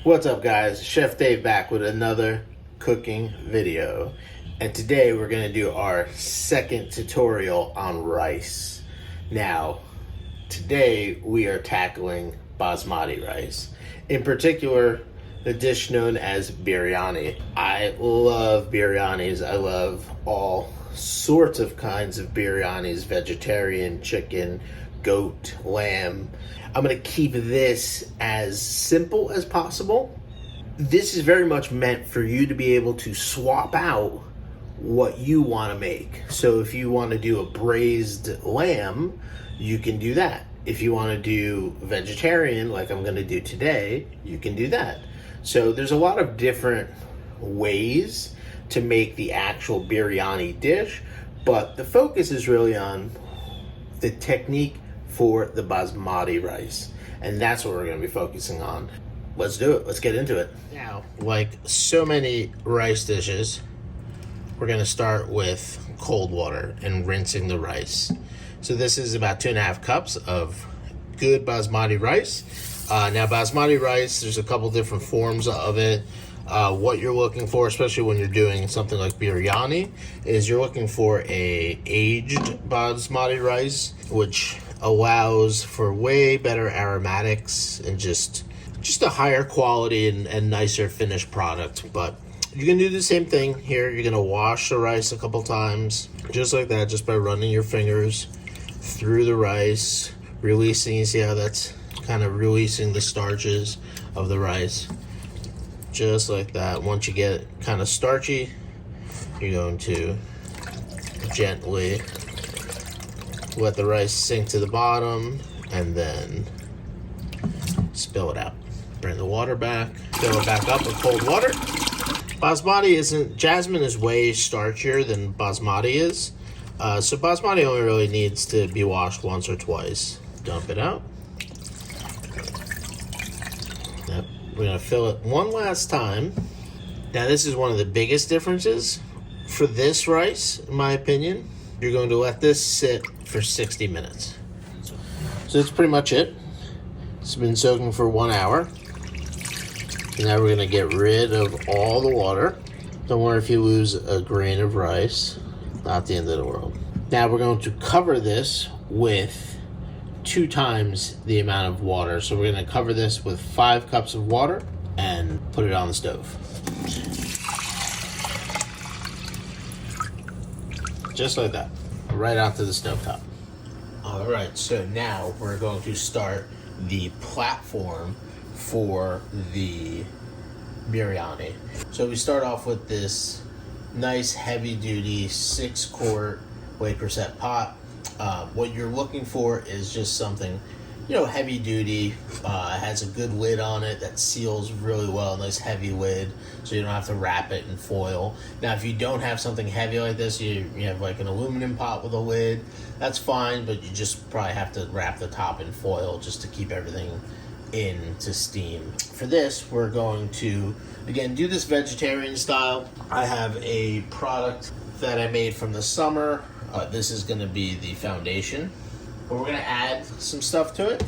What's up, guys? Chef Dave back with another cooking video, and today we're going to do our second tutorial on rice. Now today we are tackling basmati rice, in particular the dish known as biryani. I love biryanis. I love all sorts of kinds of biryanis: vegetarian, chicken, goat, lamb. I'm going to keep this as simple as possible. This is very much meant for you to be able to swap out what you want to make. So if you want to do a braised lamb, you can do that. If you want to do vegetarian, like I'm going to do today, you can do that. So there's a lot of different ways to make the actual biryani dish, but the focus is really on the technique for the basmati rice, and that's what we're going to be focusing on. Let's do it. Let's get into it. Now, like so many rice dishes, we're going to start with cold water and rinsing the rice. So this is about 2.5 cups of good basmati rice. Now basmati rice, there's a couple different forms of it. What you're looking for, especially when you're doing something like biryani, is you're looking for a aged basmati rice, which allows for way better aromatics and just a higher quality and nicer finished product. But you can do the same thing here. You're gonna wash the rice a couple times, just like that, just by running your fingers through the rice, releasing. You see how that's kind of releasing the starches of the rice, just like that. Once you get it kind of starchy, you're going to gently let the rice sink to the bottom and then spill it out. Bring the water back, fill it back up with cold water. Jasmine is way starchier than basmati is. So basmati only really needs to be washed once or twice. Dump it out. Yep. We're gonna fill it one last time. Now this is one of the biggest differences for this rice, in my opinion. You're going to let this sit for 60 minutes. So that's pretty much it. It's been soaking for 1 hour. And now we're gonna get rid of all the water. Don't worry if you lose a grain of rice, not the end of the world. Now we're going to cover this with 2 times the amount of water. So we're gonna cover this with 5 cups of water and put it on the stove. Just like that, right onto the stovetop. All right, so now we're going to start the platform for the biryani. So we start off with this nice heavy duty 6-quart weight per set pot. What you're looking for is just something, heavy duty, has a good lid on it that seals really well, nice heavy lid, so you don't have to wrap it in foil. Now if you don't have something heavy like this, you have like an aluminum pot with a lid, that's fine, but you just probably have to wrap the top in foil just to keep everything in to steam. For this, we're going to, again, do this vegetarian style. I have a product that I made from the summer. This is going to be the foundation. But we're going to add some stuff to it.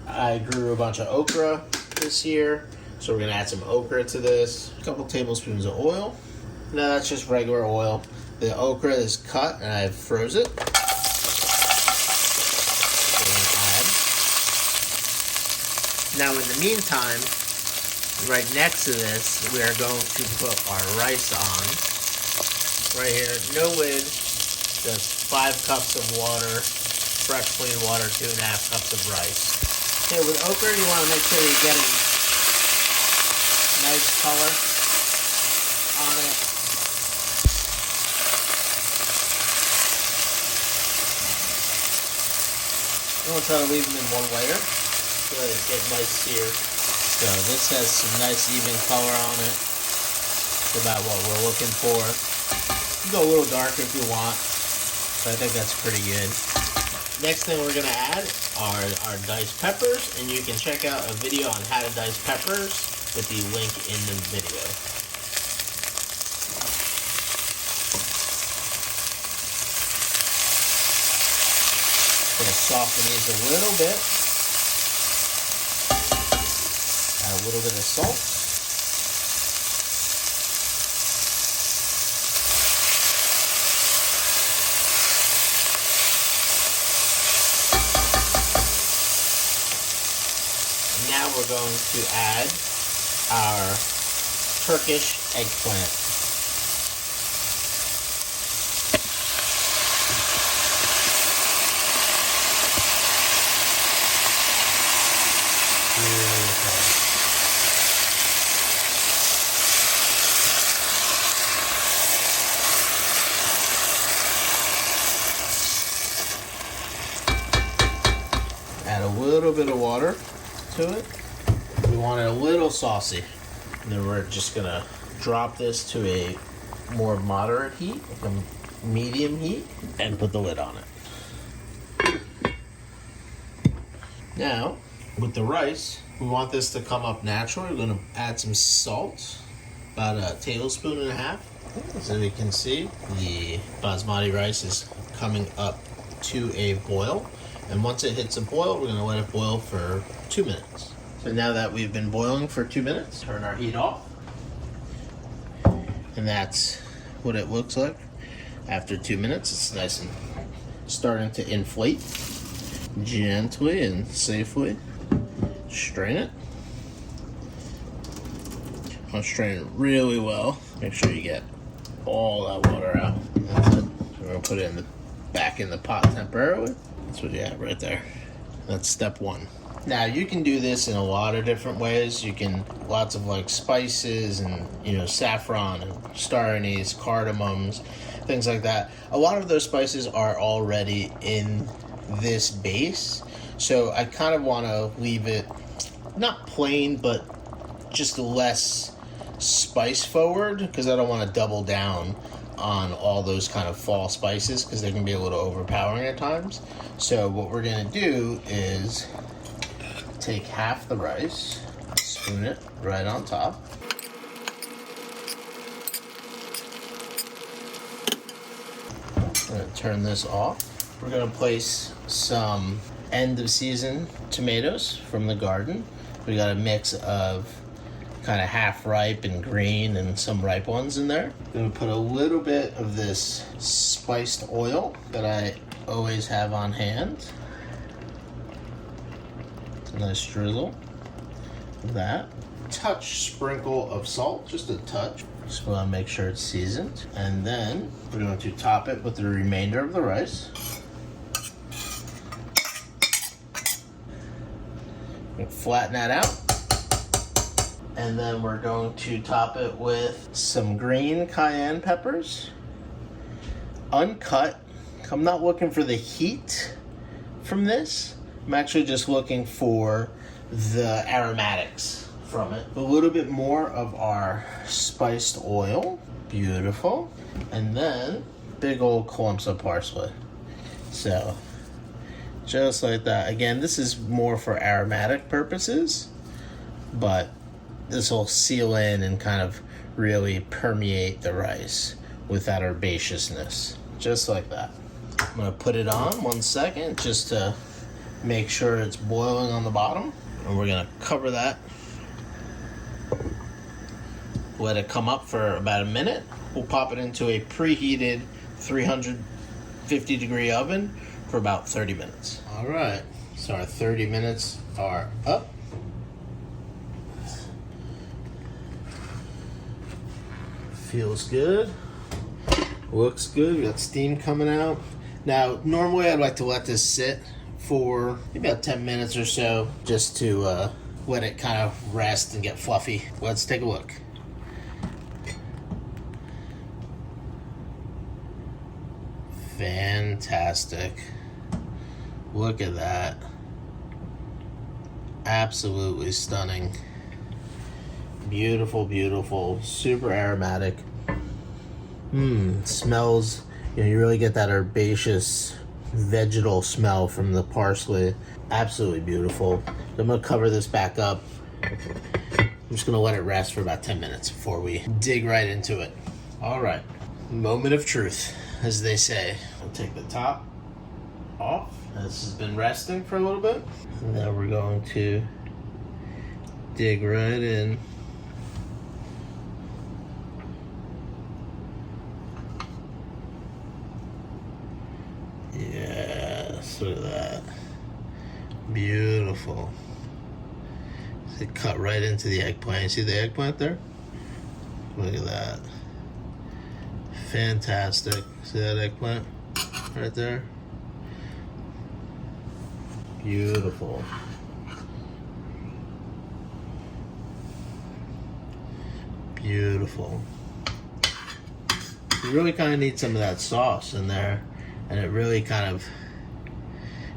I grew a bunch of okra this year, so we're going to add some okra to this. A couple tablespoons of oil. Now that's just regular oil. The okra is cut and I've froze it. Now in the meantime, right next to this, we are going to put our rice on. Right here, no lid, just 5 cups of water, fresh clean water, 2.5 cups of rice. Okay, with okra, you want to make sure you're getting nice color on it. You want to try to leave them in one layer. Really get nice sear. So this has some nice even color on it. It's about what we're looking for. You can go a little darker if you want, but I think that's pretty good. Next thing we're gonna add are our diced peppers, and you can check out a video on how to dice peppers with the link in the video. Gonna soften these a little bit. a little bit of salt. Now we're going to add our Turkish eggplant. Add a little bit of water to it. We want it a little saucy. And then we're just gonna drop this to a more moderate heat, like a medium heat, and put the lid on it. Now, with the rice, we want this to come up naturally. We're gonna add some salt, about a tablespoon and a half. So we can see the basmati rice is coming up to a boil. And once it hits a boil, we're gonna let it boil for 2 minutes. So now that we've been boiling for 2 minutes, turn our heat off. And that's what it looks like after 2 minutes. It's nice and starting to inflate. Gently and safely strain it. I'll strain it really well. Make sure you get all that water out. That's it. We're gonna put it back in the pot temporarily. That's what you have right there. That's step one. Now you can do this in a lot of different ways. You can, lots of like spices and, you know, saffron and star anise, cardamoms, things like that. A lot of those spices are already in this base. So I kind of want to leave it not plain, but just less spice forward, because I don't want to double down on all those kind of fall spices, because they can be a little overpowering at times. So what we're going to do is take half the rice, spoon it right on top. I'm going to turn this off. We're going to place some end of season tomatoes from the garden. We got a mix of kind of half ripe and green and some ripe ones in there. I'm gonna put a little bit of this spiced oil that I always have on hand. It's a nice drizzle of that. Sprinkle of salt, just a touch. Just want to make sure it's seasoned. And then we're going to top it with the remainder of the rice. Flatten that out. And then we're going to top it with some green cayenne peppers, uncut. I'm not looking for the heat from this. I'm actually just looking for the aromatics from it. A little bit more of our spiced oil. Beautiful. And then big old clumps of parsley. So just like that. Again, this is more for aromatic purposes, but this will seal in and kind of really permeate the rice with that herbaceousness. Just like that. I'm gonna put it on 1 second just to make sure it's boiling on the bottom. And we're gonna cover that. Let it come up for about a minute. We'll pop it into a preheated 350 degree oven for about 30 minutes. All right, so our 30 minutes are up. Feels good. Looks good. We got steam coming out. Now, normally I'd like to let this sit for maybe about 10 minutes or so, just to let it kind of rest and get fluffy. Let's take a look. Fantastic. Look at that. Absolutely stunning. Beautiful, beautiful, super aromatic. Smells, you know, you really get that herbaceous vegetal smell from the parsley. Absolutely beautiful. I'm gonna cover this back up. I'm just gonna let it rest for about 10 minutes before we dig right into it. All right, moment of truth, as they say. I'll take the top off. This has been resting for a little bit. And then we're going to dig right in. Yes, look at that. Beautiful. It cut right into the eggplant. You see the eggplant there? Look at that. Fantastic. See that eggplant right there? Beautiful. Beautiful. You really kind of need some of that sauce in there, and it really kind of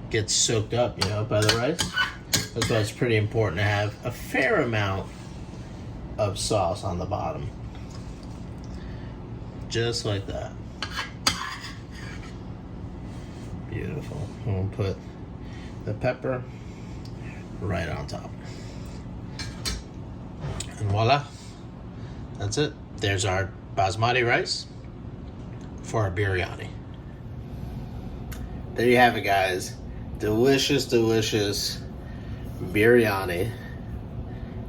gets soaked up, you know, by the rice. That's why it's pretty important to have a fair amount of sauce on the bottom. Just like that. Beautiful. We'll put the pepper right on top. And voila. That's it. There's our basmati rice for our biryani. There you have it, guys. Delicious, delicious biryani.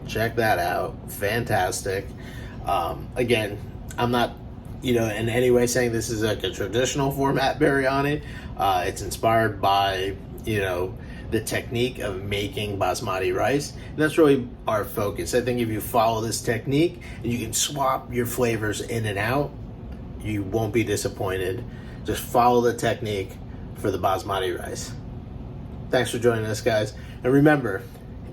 Check that out. Fantastic. Again, I'm not, in any way saying this is like a traditional format biryani. It's inspired by, the technique of making basmati rice. And that's really our focus. I think if you follow this technique and you can swap your flavors in and out, you won't be disappointed. Just follow the technique for the basmati rice. Thanks for joining us, guys. And remember,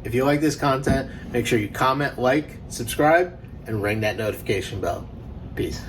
if you like this content, make sure you comment, like, subscribe, and ring that notification bell. Peace.